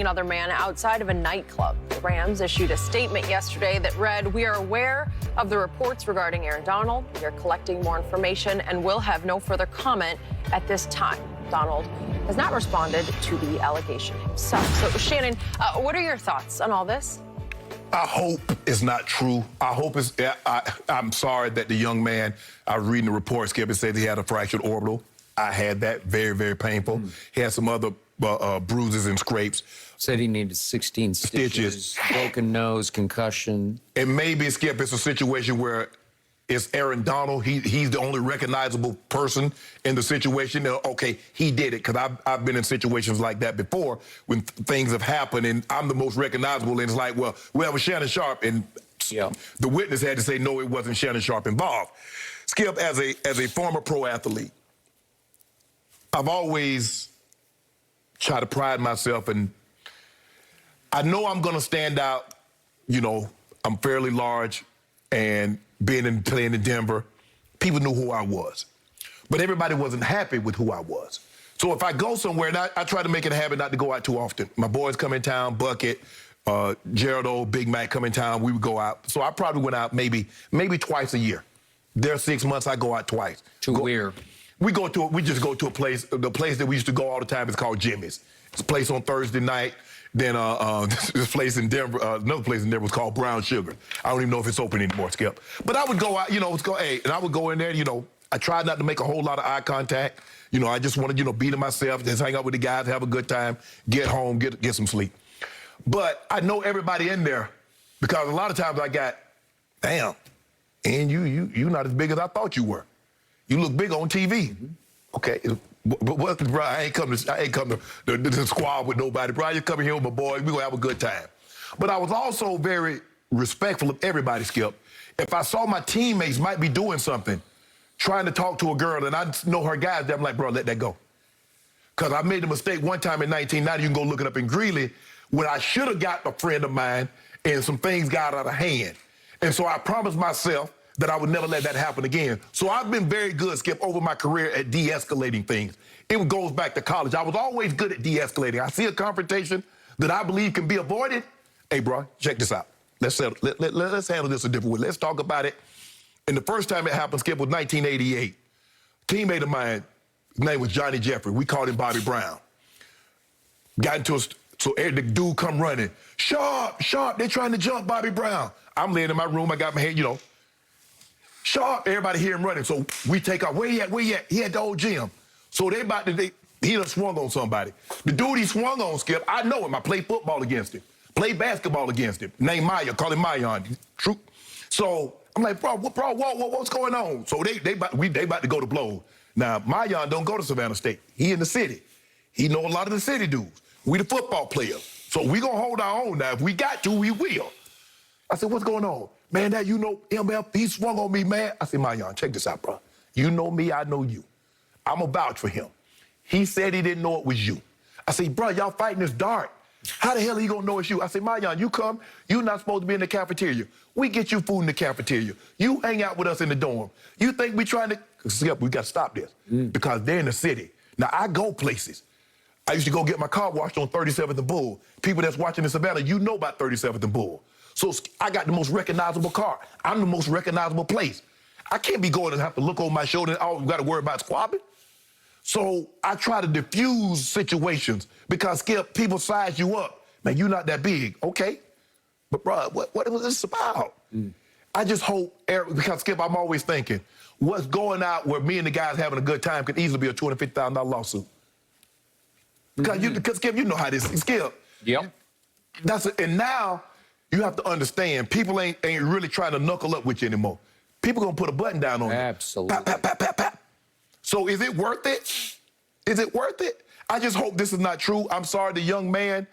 another man outside of a nightclub. The Rams issued a statement yesterday that read, "We are aware of the reports regarding Aaron Donald. We are collecting more information and will have no further comment at this time." Donald has not responded to the allegation himself. So, Shannon, what are your thoughts on all this? I hope it's not true. I hope it's, I'm sorry that the young man, I was reading the report, Skip, it said he had a fractured orbital. I had that, very, very painful. He had some other bruises and scrapes. Said he needed 16 stitches, broken nose, concussion. And maybe, Skip, it's a situation where it's Aaron Donald. He's the only recognizable person in the situation. Okay, he did it, because I've been in situations like that before when things have happened, and I'm the most recognizable, and it's like, well, it was Shannon Sharpe, and the witness had to say, no, it wasn't Shannon Sharpe involved. Skip, as a former pro athlete, I've always tried to pride myself, and I know I'm going to stand out. You know, I'm fairly large, and playing in Denver, people knew who I was. But everybody wasn't happy with who I was. So if I go somewhere, and I try to make it a habit not to go out too often. My boys come in town, Bucket, Gerald, Big Mac come in town, we would go out. So I probably went out maybe twice a year. There are 6 months, I go out twice. Where? We just go to a place. The place that we used to go all the time is called Jimmy's. It's a place on Thursday night. Then this place in Denver, another place in Denver was called Brown Sugar. I don't even know if it's open anymore, Skip. But I would go out, and I would go in there, I tried not to make a whole lot of eye contact. I just wanted, be to myself, just hang out with the guys, have a good time, get home, get some sleep. But I know everybody in there, because a lot of times I got, damn, and you not as big as I thought you were. You look big on TV. Okay. But bro, I ain't come to the squad with nobody. Bro, I just come here with my boys. We gonna have a good time. But I was also very respectful of everybody, Skip. If I saw my teammates might be doing something, trying to talk to a girl, and I know her guys, I'm like, bro, let that go. Because I made a mistake one time in 1990. You can go look it up in Greeley, when I should have got a friend of mine, and some things got out of hand. And so I promised myself that I would never let that happen again. So I've been very good, Skip, over my career at de-escalating things. It goes back to college. I was always good at de-escalating. I see a confrontation that I believe can be avoided. Hey, bro, check this out. Let's handle this a different way. Let's talk about it. And the first time it happened, Skip, was 1988. A teammate of mine, his name was Johnny Jeffrey. We called him Bobby Brown. Got into so the dude come running. Sharp, they're trying to jump Bobby Brown. I'm laying in my room. I got my head, Sharp, everybody hear him running. So we take off. Where he at? He at the old gym. So he done swung on somebody. The dude he swung on, Skip, I know him. I played football against him. Played basketball against him. Named Maya, call him Mayan. True. So I'm like, bro, what's going on? So they about to go to blows. Now, Mayan don't go to Savannah State. He in the city. He know a lot of the city dudes. We the football players. So we gonna hold our own now. If we got to, we will. I said, what's going on? Man, that MF, he swung on me, man. I said, Mayan, check this out, bro. You know me, I know you. I'm a vouch for him. He said he didn't know it was you. I said, bro, y'all fighting this dark. How the hell are you gonna know it's you? I said, Mayan, you come, you're not supposed to be in the cafeteria. We get you food in the cafeteria. You hang out with us in the dorm. You think we trying to, Skip, we gotta stop this. Because they're in the city. Now, I go places. I used to go get my car washed on 37th and Bull. People that's watching in Savannah, you know about 37th and Bull. So I got the most recognizable car. I'm the most recognizable place. I can't be going and have to look over my shoulder and all got to worry about squabbing. So I try to diffuse situations because, Skip, people size you up. Man, you're not that big. Okay. But, bro, what was this about? I just hope, because, Skip, I'm always thinking, what's going out where me and the guys having a good time could easily be a $250,000 lawsuit. Because, Skip, you know how this is, Skip. Yep. And now you have to understand, people ain't really trying to knuckle up with you anymore. People gonna put a button down on you. Absolutely. Pap, pap, pap, pap, pap. So is it worth it? Is it worth it? I just hope this is not true. I'm sorry, the young man,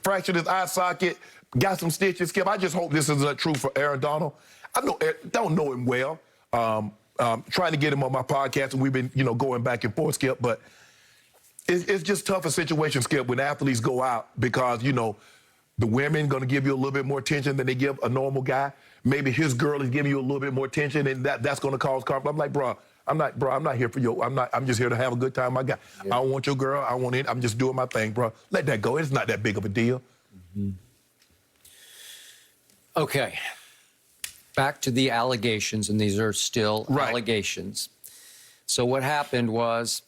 fractured his eye socket, got some stitches. Skip, I just hope this is not true for Aaron Donald. I don't know him well. Trying to get him on my podcast, and we've been, going back and forth, Skip, but it's just tough a situation, Skip, when athletes go out because, the women going to give you a little bit more attention than they give a normal guy. Maybe his girl is giving you a little bit more attention, and that's going to cause conflict. I'm like, bro, I'm not here for you. I'm just here to have a good time. I don't want your girl. I want it. I'm just doing my thing, bro. Let that go. It's not that big of a deal. Mm-hmm. Okay. Back to the allegations, and these are still allegations. So what happened was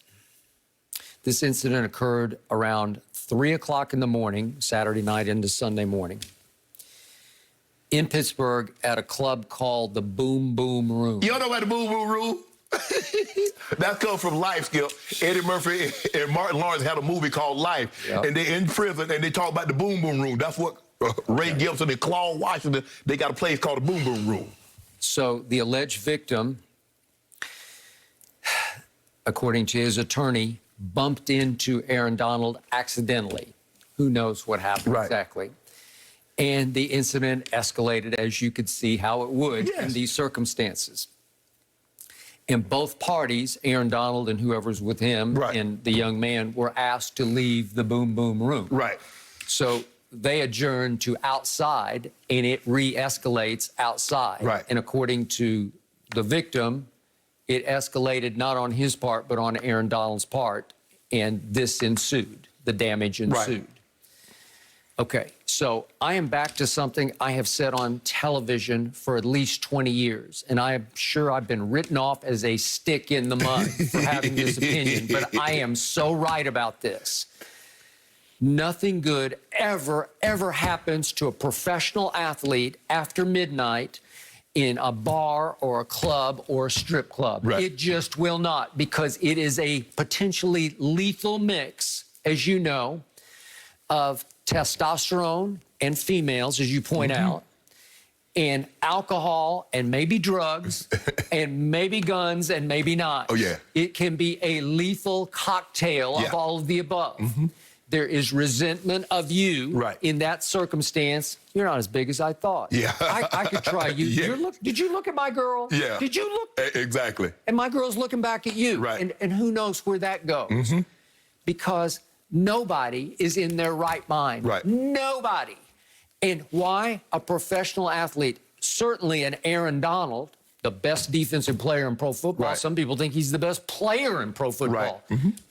this incident occurred around 3 o'clock in the morning, Saturday night into Sunday morning, in Pittsburgh at a club called the Boom Boom Room. You don't know about the Boom Boom Room? That comes from Life, Skip. Eddie Murphy and Martin Lawrence had a movie called Life, and they're in prison, and they talk about the Boom Boom Room. That's what Ray Gibson and Claude Washington, they got a place called the Boom Boom Room. So the alleged victim, according to his attorney, bumped into Aaron Donald accidentally. Who knows what happened exactly. And the incident escalated, as you could see how it would in these circumstances. And both parties, Aaron Donald and whoever's with him and the young man, were asked to leave the Boom Boom Room. So they adjourn to outside, and it re-escalates outside. And according to the victim, it escalated not on his part, but on Aaron Donald's part, and this ensued. The damage ensued. Okay, so I am back to something I have said on television for at least 20 years, and I am sure I've been written off as a stick in the mud for having this opinion, but I am so right about this. Nothing good ever happens to a professional athlete after midnight in a bar or a club or a strip club. It just will not, because it is a potentially lethal mix, as you know, of testosterone and females, as you point out, and alcohol and maybe drugs and maybe guns and maybe not. It can be a lethal cocktail of all of the above. There is resentment of you in that circumstance. You're not as big as I thought. I could try you. Did you look at my girl? Did you look? Exactly. And my girl's looking back at you. And who knows where that goes? Because nobody is in their right mind. Nobody. And why? A professional athlete, certainly an Aaron Donald, the best defensive player in pro football. Some people think he's the best player in pro football.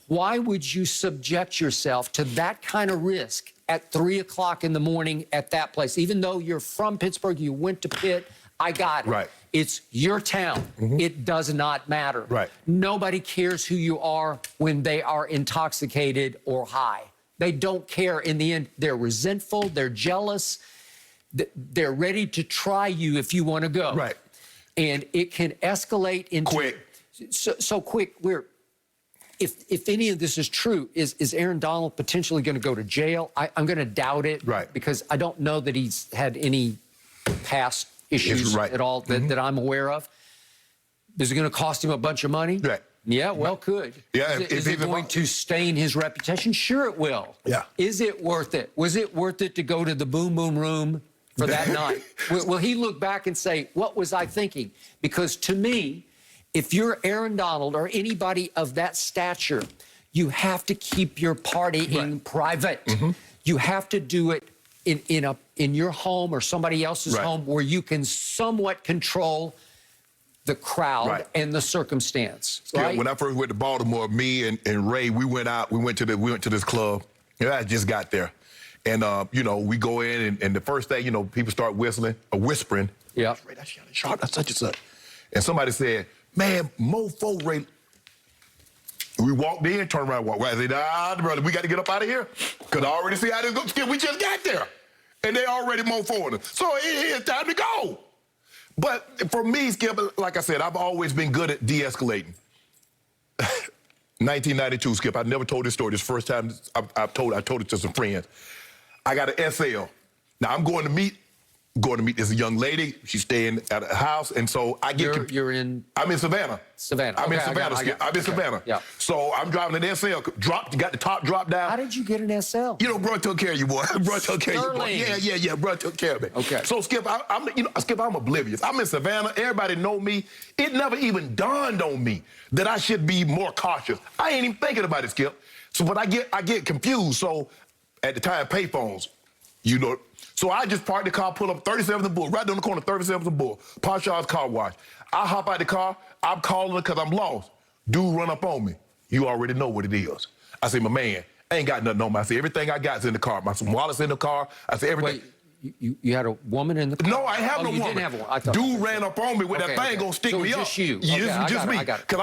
Why would you subject yourself to that kind of risk at 3 o'clock in the morning at that place? Even though you're from Pittsburgh, you went to Pitt, I got it. It's your town. It does not matter. Nobody cares who you are when they are intoxicated or high. They don't care in the end. They're resentful, they're jealous, they're ready to try you if you want to go. And it can escalate into... Quick. So quick, if any of this is true, is Aaron Donald potentially going to go to jail? I'm going to doubt it, because I don't know that he's had any past issues at all that I'm aware of. Is it going to cost him a bunch of money? Yeah, well, could. Is it going to stain his reputation? Sure it will. Is it worth it? Was it worth it to go to the Boom Boom Room for that night? Will he look back and say, what was I thinking? Because to me, if you're Aaron Donald or anybody of that stature, you have to keep your partying private. You have to do it in your home or somebody else's home where you can somewhat control the crowd and the circumstance. When I first went to Baltimore, me and Ray, we went to this club. I just got there. And, you know, we go in, and the first thing, you know, people start whistling, or whispering. Ray, that's Shannon Sharp, that's such and such. And somebody said, man, mofo Ray. We walked in, turned around, walked right. I said, nah, brother, we got to get up out of here. Because I already see how this goes. We just got there. And they already mofoing us. So it's time to go. But for me, Skip, like I said, I've always been good at de-escalating. 1992, Skip, I never told this story. This first time I told it to some friends. I got an SL. Now, I'm going to meet this young lady. She's staying at a house, and so I get... I'm in Savannah. I'm in Savannah, Skip. I'm in Savannah. So I'm driving an SL. Got the top drop down. How did you get an SL? You know, bro took care of you, boy. Bro took care of you, boy. Yeah, bro took care of me. So, Skip, I'm oblivious. I'm in Savannah. Everybody know me. It never even dawned on me that I should be more cautious. I ain't even thinking about it, Skip. So, but I get confused. So, at the time, payphones, you know... So I just parked the car, pull up 37th and Bull, right down the corner, 37th and Bull, Parshaw's Car Wash. I hop out the car, I'm calling her because I'm lost. Dude run up on me. You already know what it is. I say, my man, I ain't got nothing on me. I say, everything I got is in the car. My wallet's in the car. I say, everything. Wait, you had a woman in the car? No, I have no you woman. Didn't have one. Dude ran up on me with that thing gonna stick so me just up. Just you. Yeah, Okay, just me. I got it. 'Cause I'm